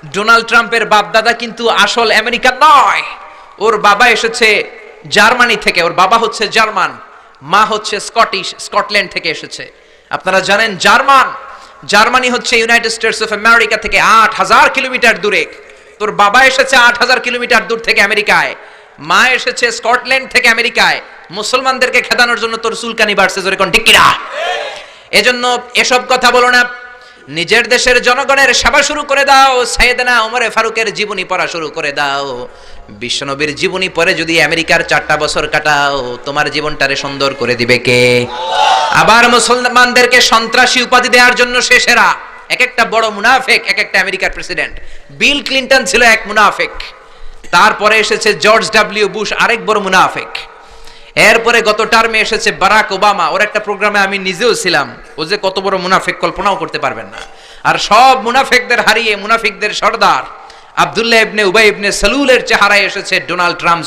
Donald ট্রাম্পের বাপ দাদা কিন্তু আসল আমেরিকান নয়। ওর বাবা এসেছে জার্মানি থেকে, ওর বাবা হচ্ছে জার্মান, মা হচ্ছে স্কটল্যান্ড থেকে এসেছে। আপনারা জানেন জার্মানি হচ্ছে ইউনাইটেড স্টেটস অফ আমেরিকা থেকে ৮,০০০ কিলোমিটার দূরে। তোর বাবা এসেছে ৮,০০০ কিলোমিটার দূর থেকে আমেরিকায়, মা এসেছে স্কটল্যান্ড থেকে আমেরিকায়। মুসলমানদেরকে খেদানোর জন্য তোর চুলকানি বাড়ছে, জোরে কোন ঠিক কিনা? এজন্য এসব কথা বলো না, নিজের দেশের জনগণের সেবা শুরু করে দাও। সাইয়েদনা ওমর ফারুকের জীবনী পড়া শুরু করে দাও। বিশ্বনবীর জীবনী পড়ে যদি আমেরিকার 4টা বছর কাটাও, তোমার জীবনটারে সুন্দর করে দিবে কে? আবার মুসলমানদেরকে সন্ত্রাসী উপাধি দেওয়ার জন্য শেষেরা এক একটা বড় মুনাফিক, এক একটা আমেরিকার প্রেসিডেন্ট। বিল ক্লিনটন ছিল এক মুনাফিক, তারপরে এসেছে জর্জ ডব্লিউ বুশ, আরেক বড় মুনাফিক। এরপরে গত টার্মে এসেছে বারাক ওবামা, ওর একটা প্রোগ্রামে আমি নিজেও ছিলাম। ও যে কত বড় মুনাফিক কল্পনাও করতে পারবেন না। আর সব মুনাফিকদের হারিয়ে মুনাফিকদের সর্দার আব্দুল্লাহ ইবনে উবাই ইবনে সালুলের চেহারায় এসেছে ডোনাল্ড ট্রাম্প।